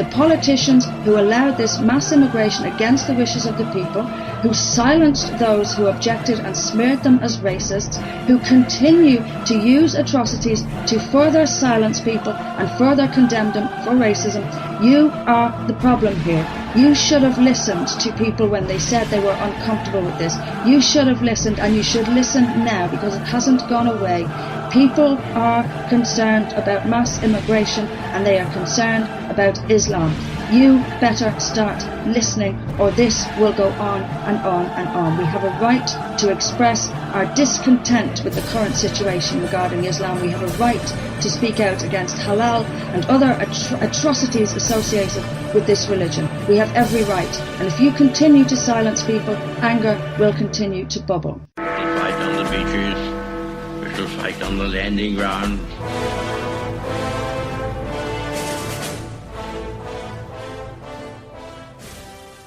The politicians who allowed this mass immigration against the wishes of the people, who silenced those who objected and smeared them as racists, who continue to use atrocities to further silence people and further condemn them for racism. You are the problem here. You should have listened to people when they said they were uncomfortable with this. You should have listened, and you should listen now, because it hasn't gone away. People are concerned about mass immigration, and they are concerned about Islam. You better start listening, or this will go on and on and on. We have a right to express our discontent with the current situation regarding Islam. We have a right to speak out against halal and other atrocities associated with this religion. We have every right. And if you continue to silence people, anger will continue to bubble. We shall fight on the beaches. We shall fight on the landing grounds.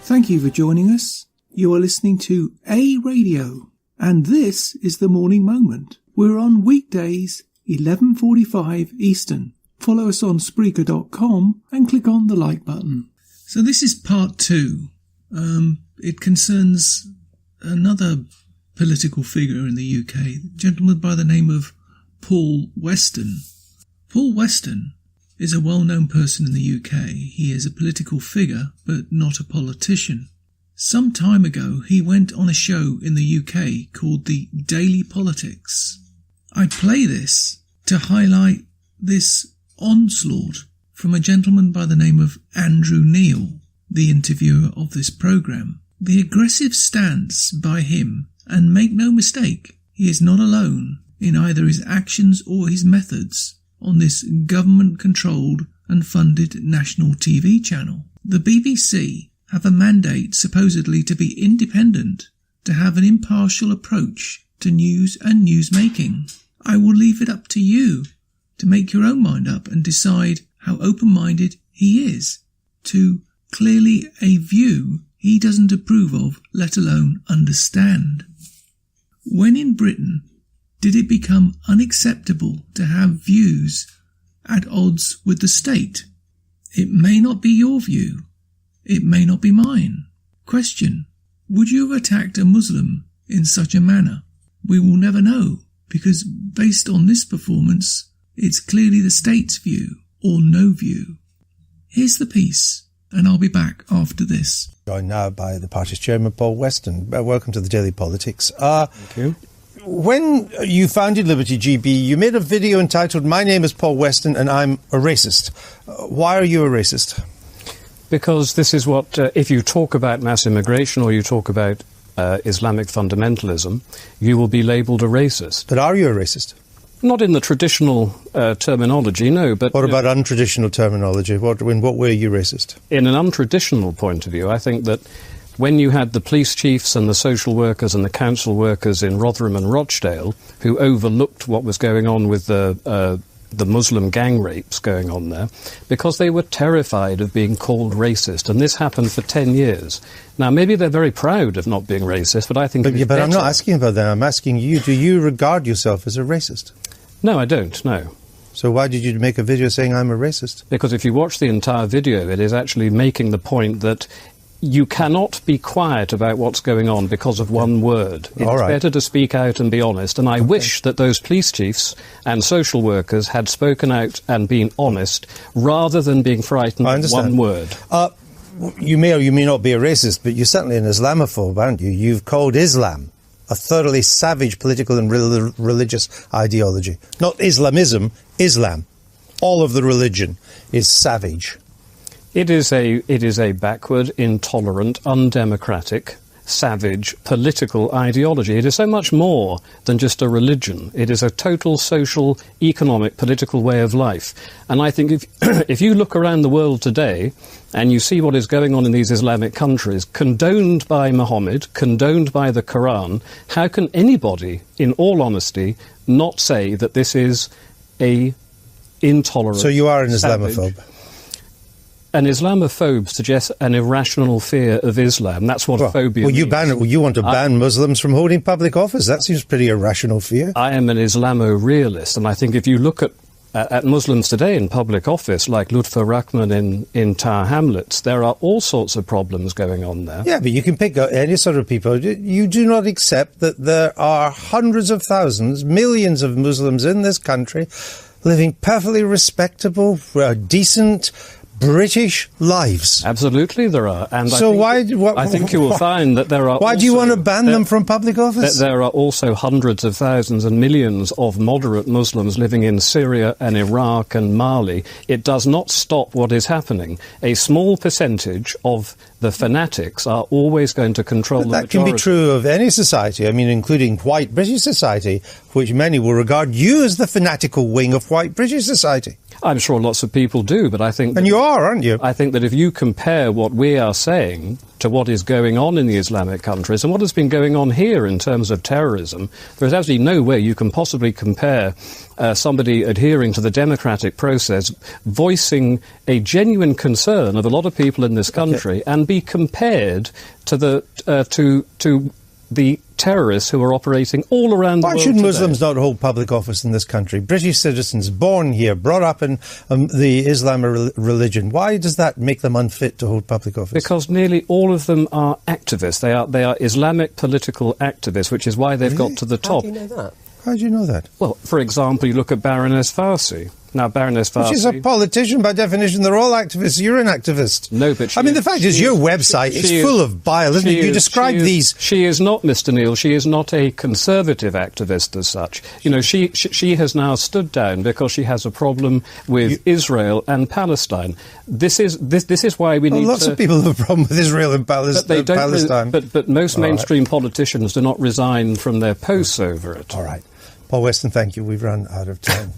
Thank you for joining us. You are listening to A Radio, and this is The Morning Moment. We're on weekdays, 11:45 Eastern. Follow us on Spreaker.com and click on the like button. So this is part 2. It concerns another political figure in the UK, a gentleman by the name of Paul Weston. Paul Weston is a well-known person in the UK. He is a political figure, but not a politician. Some time ago, he went on a show in the UK called the Daily Politics. I play this to highlight this onslaught from a gentleman by the name of Andrew Neil, the interviewer of this programme. The aggressive stance by him, and make no mistake, he is not alone in either his actions or his methods on this government-controlled and funded national TV channel. The BBC have a mandate supposedly to be independent, to have an impartial approach to news and news-making. I will leave it up to you to make your own mind up and decide how open-minded he is to clearly a view he doesn't approve of, let alone understand. When in Britain did it become unacceptable to have views at odds with the state? It may not be your view. It may not be mine. Question: would you have attacked a Muslim in such a manner? We will never know, because based on this performance, it's clearly the state's view or no view. Here's the piece, and I'll be back after this. Joined now by the party's chairman, Paul Weston. Welcome to the Daily Politics. Thank you. When you founded Liberty GB, you made a video entitled "My name is Paul Weston and I'm a racist." Why are you a racist? Because this is what, if you talk about mass immigration or you talk about Islamic fundamentalism, you will be labelled a racist. But are you a racist? Not in the traditional terminology, no. But what about untraditional terminology? In what way are you racist? In an untraditional point of view, I think that when you had the police chiefs and the social workers and the council workers in Rotherham and Rochdale who overlooked what was going on with the Muslim gang rapes going on there, because they were terrified of being called racist, and this happened for 10 years. Now, maybe they're very proud of not being racist, but I think But I'm not asking about that. I'm asking you, do you regard yourself as a racist? No, I don't, no. So why did you make a video saying I'm a racist? Because if you watch the entire video, it is actually making the point that you cannot be quiet about what's going on because of one word. It's better to speak out and be honest, and I wish that those police chiefs and social workers had spoken out and been honest, rather than being frightened by one word. You may or you may not be a racist, but you're certainly an Islamophobe, aren't you? You've called Islam a thoroughly savage political and religious ideology. Not Islamism, Islam. All of the religion is savage. It is a backward, intolerant, undemocratic, savage political ideology. It is so much more than just a religion. It is a total social, economic, political way of life. And I think if you look around the world today and you see what is going on in these Islamic countries, condoned by Muhammad, condoned by the Quran, how can anybody, in all honesty, not say that this is a intolerant, So you are an savage, Islamophobe? An Islamophobe suggests an irrational fear of Islam. That's what phobia means. You want to ban Muslims from holding public office. That seems pretty irrational fear. I am an Islamo-realist, and I think if you look at at Muslims today in public office, like Lutfur Rahman in Tower Hamlets. There are all sorts of problems going on there. Yeah, but you can pick out any sort of people. You do not accept that there are hundreds of thousands, millions of Muslims in this country living perfectly respectable, decent, British lives. Absolutely, there are. And so I think you will find that there are. Why do you want to ban them from public office? There are also hundreds of thousands and millions of moderate Muslims living in Syria and Iraq and Mali. It does not stop what is happening. A small percentage of the fanatics are always going to control the majority. That can be true of any society, I mean, including white British society, which many will regard you as the fanatical wing of white British society. I'm sure lots of people do, but I think... And you are, aren't you? I think that if you compare what we are saying to what is going on in the Islamic countries and what has been going on here in terms of terrorism, there is absolutely no way you can possibly compare somebody adhering to the democratic process, voicing a genuine concern of a lot of people in this country, and be compared to the terrorists who are operating all around the world. Why should today. Muslims not hold public office in this country? British citizens born here, brought up in the Islam religion. Why does that make them unfit to hold public office? Because nearly all of them are activists. They are Islamic political activists, which is why they've got to the top. How do you know that? How do you know that? Well, for example, you look at Baroness Farsi. Now, Baroness Farsi... She's a politician, by definition. They're all activists. You're an activist. No, but the fact is your website is full of bile, isn't it? You describe these... She is not, Mr. Neil, she is not a conservative activist as such. You know, she has now stood down because she has a problem with Israel and Palestine. This is why we need lots of people have a problem with Israel and Palestine. But most mainstream politicians do not resign from their posts over it. All right. Paul Weston, thank you. We've run out of time.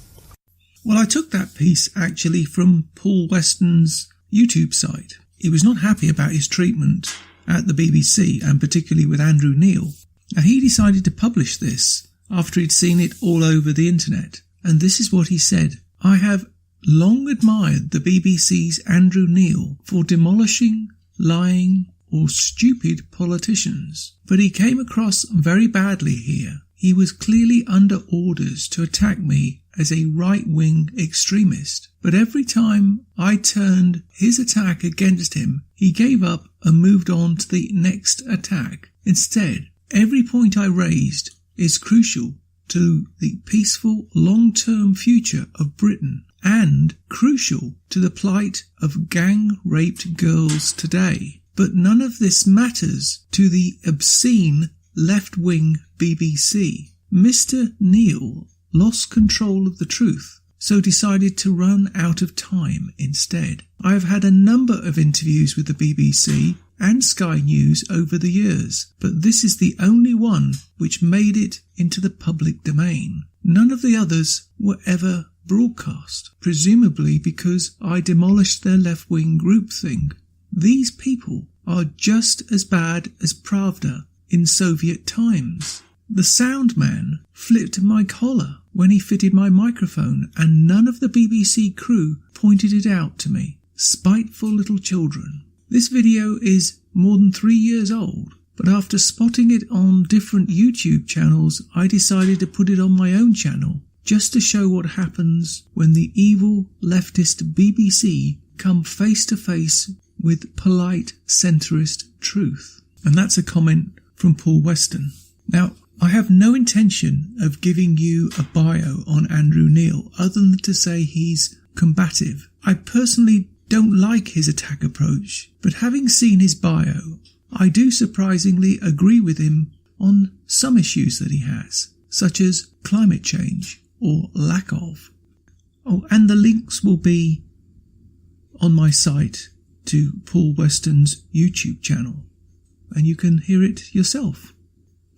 Well, I took that piece actually from Paul Weston's YouTube site. He was not happy about his treatment at the BBC, and particularly with Andrew Neil. Now, he decided to publish this after he'd seen it all over the internet. And this is what he said. I have long admired the BBC's Andrew Neil for demolishing, lying, or stupid politicians. But he came across very badly here. He was clearly under orders to attack me as a right-wing extremist. But every time I turned his attack against him, he gave up and moved on to the next attack. Instead, every point I raised is crucial to the peaceful long-term future of Britain and crucial to the plight of gang-raped girls today. But none of this matters to the obscene left-wing BBC. Mr. Neil lost control of the truth, so decided to run out of time instead. I have had a number of interviews with the BBC and Sky News over the years, but this is the only one which made it into the public domain. None of the others were ever broadcast, presumably because I demolished their left-wing groupthink. These people are just as bad as Pravda in Soviet times. The sound man flipped my collar when he fitted my microphone, and none of the BBC crew pointed it out to me. Spiteful little children. This video is more than 3 years old, but after spotting it on different YouTube channels, I decided to put it on my own channel, just to show what happens when the evil leftist BBC come face to face with polite centrist truth. And that's a comment from Paul Weston. Now, I have no intention of giving you a bio on Andrew Neil other than to say he's combative. I personally don't like his attack approach, but having seen his bio, I do surprisingly agree with him on some issues that he has, such as climate change or lack of. Oh, and the links will be on my site to Paul Weston's YouTube channel, and you can hear it yourself.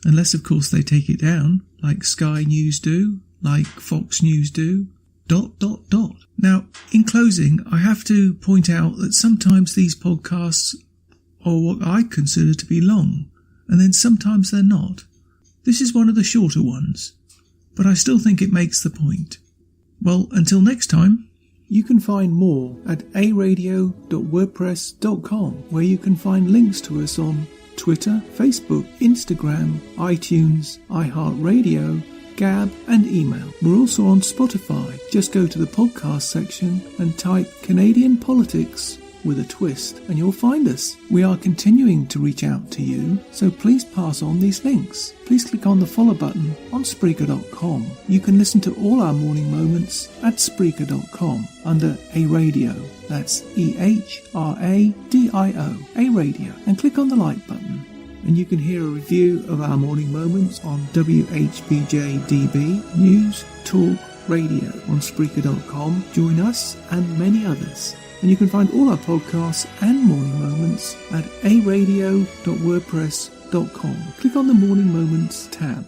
Unless, of course, they take it down, like Sky News do, like Fox News do, ... Now, in closing, I have to point out that sometimes these podcasts are what I consider to be long, and then sometimes they're not. This is one of the shorter ones, but I still think it makes the point. Well, until next time, you can find more at aradio.wordpress.com, where you can find links to us on Twitter, Facebook, Instagram, iTunes, iHeartRadio, Gab and email. We're also on Spotify. Just go to the podcast section and type Canadian Politics with a twist and you'll find us. We are continuing to reach out to you, so please pass on these links. Please click on the follow button on Spreaker.com. You can listen to all our morning moments at Spreaker.com under A Radio. That's EHRADIO, A Radio, and click on the like button. And you can hear a review of our morning moments on WHBJ-DB, News Talk Radio on Spreaker.com. Join us and many others. And you can find all our podcasts and morning moments at aradio.wordpress.com. Click on the Morning Moments tab.